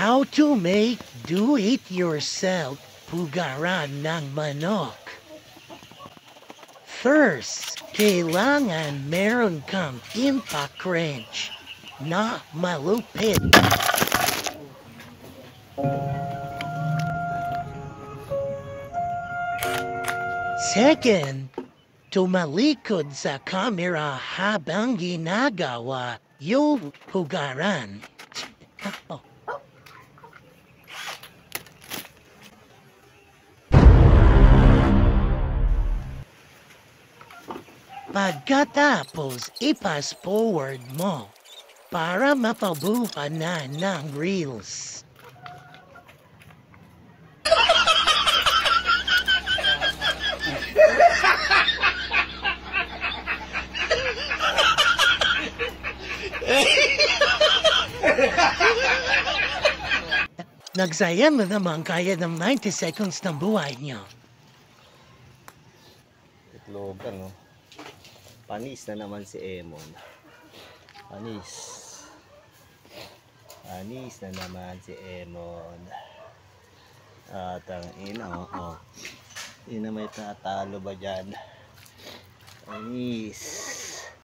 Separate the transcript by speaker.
Speaker 1: How to make do-it-yourself pugaran ng manok. First, kailangan meron kang impact wrench na malupit. Second, tumalikod sa camera habang ginagawa yung hugaran. Pagkatapos, i-pass forward mo para mapabuhan na ng reels. Nagsayang na naman kaya ng 90 seconds ng buhay niyo.
Speaker 2: Itlogan, no? Panis na naman si Emon. Panis. Panis na naman si Emon. At ang ina, oh. Ina, may tatalo ba dyan? Panis.